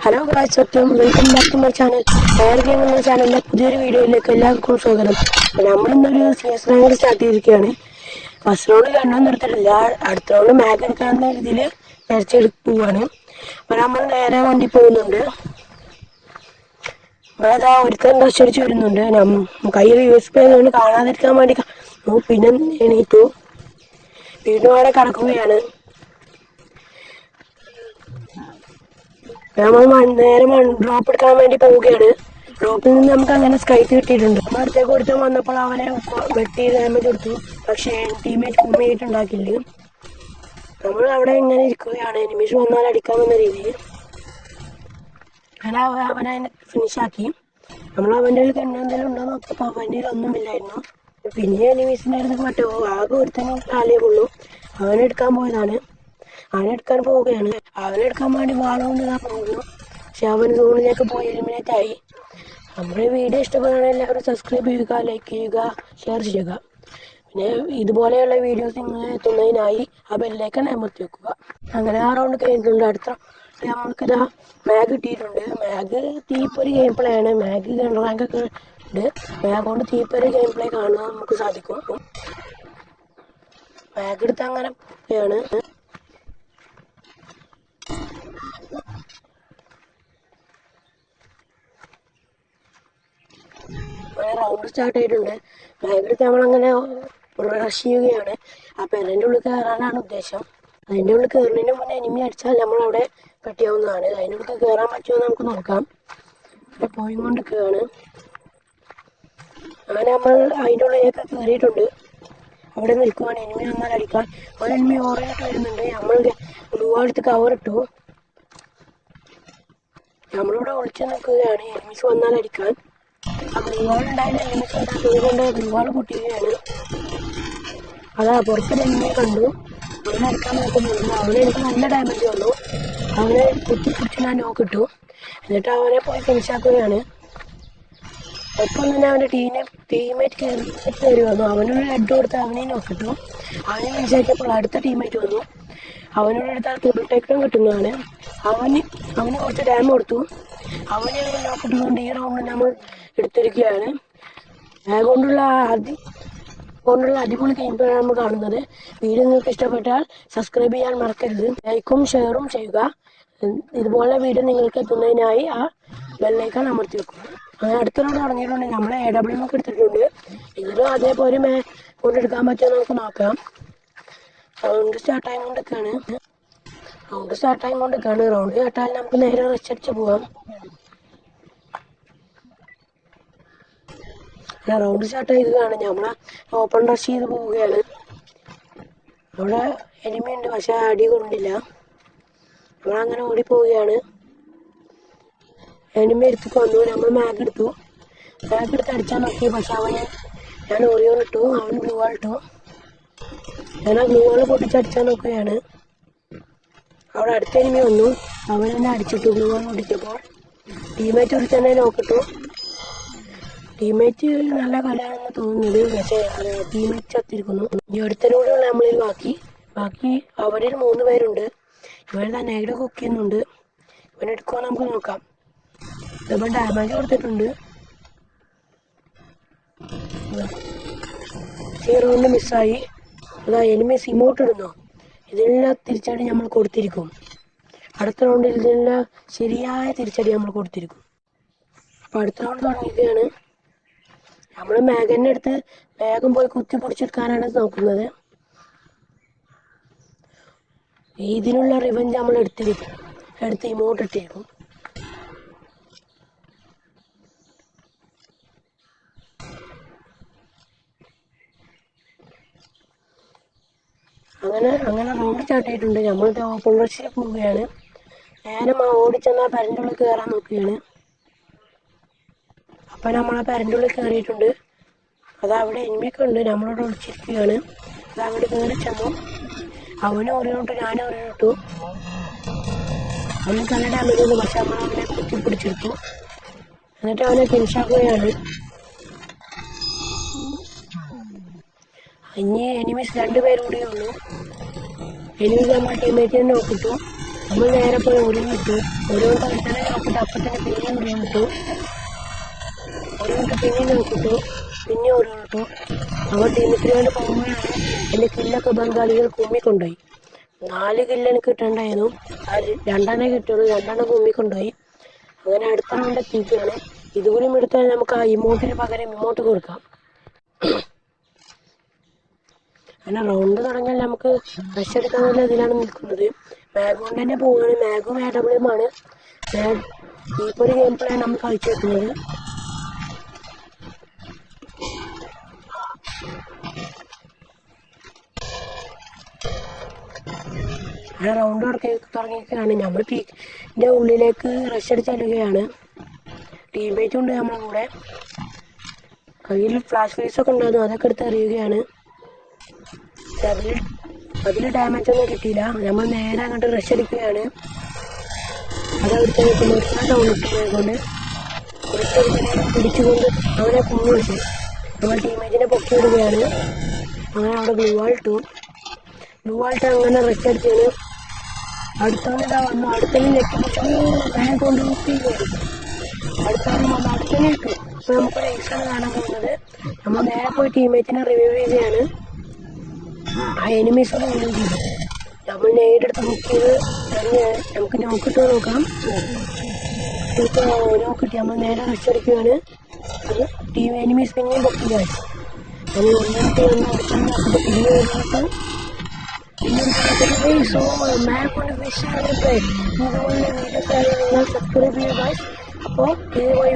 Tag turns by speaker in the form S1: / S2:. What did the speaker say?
S1: Hello guys, സത്യം welcome back to my channel. Air game എന്ന ചാനലിന്റെ പുതിയൊരു വീഡിയോയിലേക്ക് എല്ലാവർക്കും സ്വാഗതം. നമ്മളിന്നൊരു CS റാങ്ക് സ്റ്റാർട്ട് ചെയ്തിരിക്കുകയാണ്. ഫസ്റ്റ് റൗണ്ട് രണ്ടും എടുത്തിട്ടില്ല, അടുത്ത റൗണ്ട് മാഗ് എടുക്കാവുന്ന രീതിയിൽ പോവാണ്. അപ്പൊ നമ്മൾ നേരെ വണ്ടി പോകുന്നുണ്ട്. അതാ ഒരുത്തൻ റഷടിച്ച് വരുന്നുണ്ട്. കയ്യിൽ USB ആയതുകൊണ്ട് കാണാതിരിക്കാൻ വേണ്ടി പിന്നെ എണീറ്റു. വീണ്ടും അവിടെ കടക്കുകയാണ്. നമ്മൾ നേരെ ഡ്രോപ്പ് എടുക്കാൻ വേണ്ടി പോവുകയാണ്. ഡ്രോപ്പിൽ നിന്ന് നമുക്ക് അങ്ങനെ സ്കൈറ്റ് കിട്ടിയിട്ടുണ്ട്. നമ്മൾ അടുത്തേക്ക് ഒരുത്തൻ വന്നപ്പോൾ അവനെ വെട്ടി ഡാമേജ് കൊടുത്തു. പക്ഷേ ടീമേറ്റ് കുമ്മിയിട്ടുണ്ടാക്കില്ല. നമ്മൾ അവിടെ ഇങ്ങനെ ഇരിക്കുകയാണ്, എനിമീസ് വന്നാൽ അടിക്കാമെന്ന രീതിയിൽ. അങ്ങനെ അവനെ ഫിനിഷാക്കി. നമ്മൾ അവൻ്റെ കയ്യിൽ എന്തെങ്കിലും ഉണ്ടോ നോക്കിയപ്പോൾ അവൻ്റെ കയ്യിൽ ഒന്നുമില്ലായിരുന്നു. പിന്നെ എനിമീസിൻ്റെ അടുത്ത് പറ്റുമോ ആകെ ഒരുത്തനും കാലേ ഉള്ളൂ. അവനെടുക്കാൻ പോയതാണ്. അവനെടുക്കാൻ പോവുകയാണ്. അവനെടുക്കാൻ വേണ്ടി വാളുകൊണ്ട് ഞാൻ പോകുന്നു. പക്ഷെ അവൻ സോണിലേക്ക് പോയി എലിമിനേറ്റ് ആയി. നമ്മുടെ വീഡിയോ ഇഷ്ടപ്പെടുകയാണെങ്കിൽ എല്ലാവരും സബ്സ്ക്രൈബ് ചെയ്യുക, ലൈക്ക് ചെയ്യുക, ഷെയർ ചെയ്യുക. പിന്നെ ഇതുപോലെയുള്ള വീഡിയോസ് നിങ്ങൾ എത്തുന്നതിനായി ആ ബെല്ലൈക്കൺ അമർത്തി വെക്കുക. അങ്ങനെ ആ റൗണ്ട് കഴിഞ്ഞിട്ടുണ്ട്. അടുത്ത നമുക്കിതാ മാഗ് കിട്ടിയിട്ടുണ്ട്. മാഗ് തീപ്പൊരു ഗെയിം പ്ലേ ആണ്. മാഗ് റാങ്കൊക്കെ ഉണ്ട്. മാഗ് കൊണ്ട് തീപ്പൊരു ഗെയിം പ്ലേ കാണാൻ നമുക്ക് സാധിക്കും. മാഗ് എടുത്ത് അങ്ങനെ പോവുകയാണ്. റൗണ്ട് സ്റ്റാർട്ട് ആയിട്ടുണ്ട്. ബാഗെടുത്ത് നമ്മളങ്ങനെ റഷ് ചെയ്യുകയാണ്. ആ പെരൻ്റെ ഉള്ളിൽ കയറാനാണ് ഉദ്ദേശം. അതിൻ്റെ ഉള്ളിൽ കയറുന്നതിന് മുന്നേ എനിമി അടിച്ചാൽ നമ്മളവിടെ പെട്ടിയാവുന്നതാണ്. അതിൻ്റെ ഉള്ളിൽ കയറാൻ പറ്റുമോ നമുക്ക് നോക്കാം. അവിടെ പോയി കൊണ്ടിരിക്കുകയാണ്. അങ്ങനെ നമ്മൾ അതിൻ്റെ ഉള്ളിലേക്ക് കയറിയിട്ടുണ്ട്. അവിടെ നിൽക്കുവാണ്. എനിമി വന്നാൽ അടിക്കാൻ ഒരു എനിമി ഓറിയിട്ട് വരുന്നുണ്ട്. നമ്മൾ ഗ്ലൂ എടുത്ത് കവറിട്ടു. നമ്മളിവിടെ ഒളിച്ചു നിൽക്കുകയാണ് എനിമീസ് വന്നാൽ അടിക്കാൻ. ഗ്ലൂവാളുണ്ടായാലും എനിമീസ് കൊണ്ട് ഗ്ലൂവാൾ പൊട്ടിക്കുകയാണ്. അതാ പുറത്തൊരു എനിമിയെ കണ്ടു. അവനെ അടിക്കാൻ നോക്കുന്നുണ്ട്. അവനെ എനിക്ക് നല്ല ഡാമേജ് വന്നു. അവനെ കുത്തിപ്പിടിച്ച് ഞാൻ നോക്കിട്ടു. എന്നിട്ട് അവനെ പോയി ഫിനിഷാക്കുകയാണ്. ഒപ്പം തന്നെ അവൻ്റെ ടീമേറ്റ് കയറി വന്നു. അവനൊരു ഹെഡ് കൊടുത്ത് അവനെ നോക്കിട്ടു. അവനെ ഫിനിഷാക്കിയപ്പോൾ അടുത്ത ടീമേറ്റ് വന്നു. അവനോട് എടുത്താൽ ട്രിപ്പിൾ ടേക്കും കിട്ടുന്നതാണ്. അവന് കുറച്ച് ഡാം കൊടുത്തു. അവനെ നോക്കിട്ടുകൊണ്ട് ഈ റൗണ്ട് നമ്മൾ എടുത്തിരിക്കുകയാണ്. കൊണ്ടുള്ള അടിപൊളി ഗെയിം പ്ലേ നമ്മൾ കാണുന്നത്. വീഡിയോ നിങ്ങൾക്ക് ഇഷ്ടപ്പെട്ടാൽ സബ്സ്ക്രൈബ് ചെയ്യാൻ മറക്കരുത്. ലൈക്കും ഷെയറും ചെയ്യുക. ഇതുപോലെ വീഡിയോ നിങ്ങൾക്ക് എത്തുന്നതിനായി ആ ബെല്ലൈക്കൺ അമർത്തി വെക്കുക. അങ്ങനെ അടുത്തതിനോട് തുടങ്ങിയിട്ടുണ്ട്. നമ്മൾ AW ഒക്കെ എടുത്തിട്ടുണ്ട്. ഇതിലും അതേപോലെ കൊണ്ടെടുക്കാൻ പറ്റുമോ നമുക്ക് നോക്കാം. റൗണ്ട് സ്റ്റാർട്ടായി കൊണ്ടിരിക്കുകയാണ്. റൗണ്ട് സ്റ്റാർട്ടായാൽ നമുക്ക് നേരെ റഷ് അടിച്ച് പോവാം. റൗണ്ട് സ്റ്റാർട്ട് ചെയ്തതാണ്. നമ്മളെ ഓപ്പൺ റഷ് ചെയ്ത് പോവുകയാണ്. അവിടെ എനിമി ഉണ്ട്, പക്ഷെ അടി കൊണ്ടില്ല. നമ്മളങ്ങനെ ഓടിപ്പോവുകയാണ്. എനിമി എടുത്ത് വന്നു. നമ്മൾ മാഗ് എടുത്ത് അടിച്ചാൽ നോക്കി. പക്ഷെ ഞാൻ ഓറിയോൺ ഇട്ടു. അവൻ ഗ്ലൂ വാൾ ഇട്ടു. ഞാൻ ആ ഗ്ലൂ വാൾ പൊട്ടിച്ചടിച്ചാൽ നോക്കുകയാണ്. അവിടെ അടുത്ത എനിമി വന്നു. അവൻ എന്നെ അടിച്ചിട്ടു. ഗ്ലൂ വാൾ പൊട്ടിച്ചപ്പോൾ ടീമേറ്റ് ഒരു തന്നെ നോക്കിട്ടു. ടീമേറ്റ് നല്ല കളിയാണെന്ന് തോന്നുന്നത്. പക്ഷേ ടീമേറ്റ് ചത്തിരിക്കുന്നു. ഈ ഒരുത്തനോടുള്ള നമ്മളിൽ ബാക്കി അവരിൽ 3 പേരുണ്ട്. ഇവർ തന്നെ ഇവിടെ കുക്ക് ചെയ്യുന്നുണ്ട്. ഇവനെടുക്കുവാൻ നമുക്ക് നോക്കാം. ഇവൻ ഡാമേജ് കൊടുത്തിട്ടുണ്ട്. സീറോന്ന് മിസ്സായി. അതാ എനിമി സിമോട്ട് ഇടുന്നു. ഇതിനുള്ള തിരിച്ചടി നമ്മൾ കൊടുത്തിരിക്കും. അടുത്ത റൗണ്ടിൽ ഇതിനുള്ള ശരിയായ തിരിച്ചടി നമ്മൾ കൊടുത്തിരിക്കും. അപ്പോൾ അടുത്ത റൗണ്ട് തുടങ്ങിയിരിക്കുകയാണ്. നമ്മൾ മാഗനെ എടുത്ത് വേഗം പോയി കുത്തി പൊടിച്ചെടുക്കാനാണ് നോക്കുന്നത്. ഇതിനുള്ള റിവഞ്ച് നമ്മൾ എടുത്ത് ഇമോട്ട് ഇട്ടിരിക്കും. അങ്ങനെ റൗണ്ട് സ്റ്റാർട്ട് ആയിട്ടുണ്ട്. നമ്മൾ ഓപ്പൺ റഷിൽ പോവുകയാണ്. നേരെ ഓടിച്ചെന്നാൽ പെരൻ്റെ ഉള്ളിൽ കയറാൻ നോക്കുകയാണ്. അപ്പം നമ്മൾ ആ പെരൻ്റെ ഉള്ളിൽ കയറിയിട്ടുണ്ട്. അതവിടെ എനിമിയൊക്കെ ഉണ്ട്. നമ്മളോട് ഒളിച്ചിരിക്കുകയാണ്. അത് അങ്ങോട്ട് കയറി ചെന്നു. അവനും ഒറിയോട്ടു, ഞാനും ഒറിയോട്ടു. അവന് നല്ല ഡാമേജ് ഉണ്ട്. പക്ഷെ നമ്മൾ അവനെ കുത്തിപ്പിടിച്ചെടുത്തു. എന്നിട്ട് അവനെ ഫിനിഷാക്കുകയാണ്. ഇനി എനിമീസ് 2 പേരും കൂടിയേ ഉള്ളൂ. എനിമീസ് നമ്മൾ ടീമേറ്റിനെ നോക്കിട്ടു. നമ്മൾ നേരെ പോയി ഒരുമിട്ടു. ഒരു തന്നെ നോക്കിട്ട് അപ്പം തന്നെ പിന്നെയും ഒരുമിട്ടു. ഒരു മിനിറ്റ് പിന്നെയും നോക്കിട്ടു. പിന്നെ ഒരു മിനിട്ടു. അവർ ടീമിന് വേണ്ടി പോകുമ്പോഴാണ് എൻ്റെ കില്ലൊക്കെ ബംഗാളികൾ കുമ്മിക്കൊണ്ടുപോയി. 4 കില്ല് എനിക്ക് കിട്ടണ്ടായിരുന്നു. അത് 2 കിട്ടുള്ളൂ. 2 കുമ്മിക്കൊണ്ടുപോയി. അങ്ങനെ അടുത്ത റൗണ്ട് എത്തിക്കുകയാണ്. ഇതുകൂടി എടുത്താൽ നമുക്ക് ആ ഇമോട്ടിന് പകരം ഇമോട്ട് കൊടുക്കാം. അങ്ങനെ റൗണ്ട് തുടങ്ങിയാൽ നമുക്ക് റഷ് എടുക്കാനുള്ള ഇതിലാണ് നിൽക്കുന്നത്. മാഗ് കൊണ്ട് തന്നെ പോവുകയാണ്. മാഗും AWM ഇപ്പോൾ ഒരു ഗെയിം പ്ലേ നമ്മൾ കളിച്ചു വെക്കുന്നത്. അങ്ങനെ റൗണ്ട് തുടങ്ങിയൊക്കെയാണ്. നമ്മൾ പീക്കിൻ്റെ ഉള്ളിലേക്ക് റഷ് അടിച്ച് ചെല്ലുകയാണ്. ടീംമേറ്റ് ഉണ്ട് നമ്മളെ കൂടെ. കയ്യിൽ ഫ്ലാഷ് ഫേസൊക്കെ ഉണ്ടായിരുന്നു. അതൊക്കെ എടുത്ത് എറിയുകയാണ്. അതിൽ ഡാമേജ് ഒന്നും കിട്ടിയില്ല. നമ്മൾ നേരെ അങ്ങോട്ട് റഷ് അടിക്കുകയാണ്. അതവിടുത്തെ കൊണ്ട് പിടിച്ചുകൊണ്ട് അവനെ കുമ്മി വെച്ച് നമ്മൾ ടീമേറ്റിനെ പൊക്കി വിടുകയാണ്. അങ്ങനെ അവിടെ ബ്ലൂ വാൾട്ട് അങ്ങനെ റഷ് അടിച്ചാണ്. അടുത്തവനിതാ വന്നു. അടുത്തവന് ഞെട്ടിപ്പിടിച്ചു ബാഗ് കൊണ്ട് അടുത്തവന് വന്ന് അടുത്തവനെ ഇട്ടു. അപ്പോൾ നമുക്ക് റേസാണ് കാണാൻ പോകുന്നത്. നമ്മൾ നേരെ പോയി ടീമേറ്റിനെ റിവൈവ് ചെയ്യുകയാണ്. ആ എനിമീസ് റിവൈവ് ചെയ്തു. നമ്മൾ നേരിട്ടെടുത്ത് ബുക്ക് ചെയ്ത് തന്നെയാണ്. നമുക്ക് നോക്കിട്ട് നോക്കാം. നോക്കിട്ട് നമ്മൾ നേരെ റഷ് അടിക്കുകയാണ്. അത് എനിമീസ് പിന്നെയും പൊക്കി കാണിച്ചു. നമ്മൾ ഒന്നിട്ട് ഒന്ന് അടുത്ത് നോക്കിട്ട് പിന്നെ വരുന്നിട്ട് സോ മാപ്പ് കൊണ്ട് വിഷയം ഇതുപോലെ വീഡിയോസ് നിങ്ങൾ സബ്സ്ക്രൈബ് ചെയ്യുക. അപ്പോൾ ഇതുപോലെ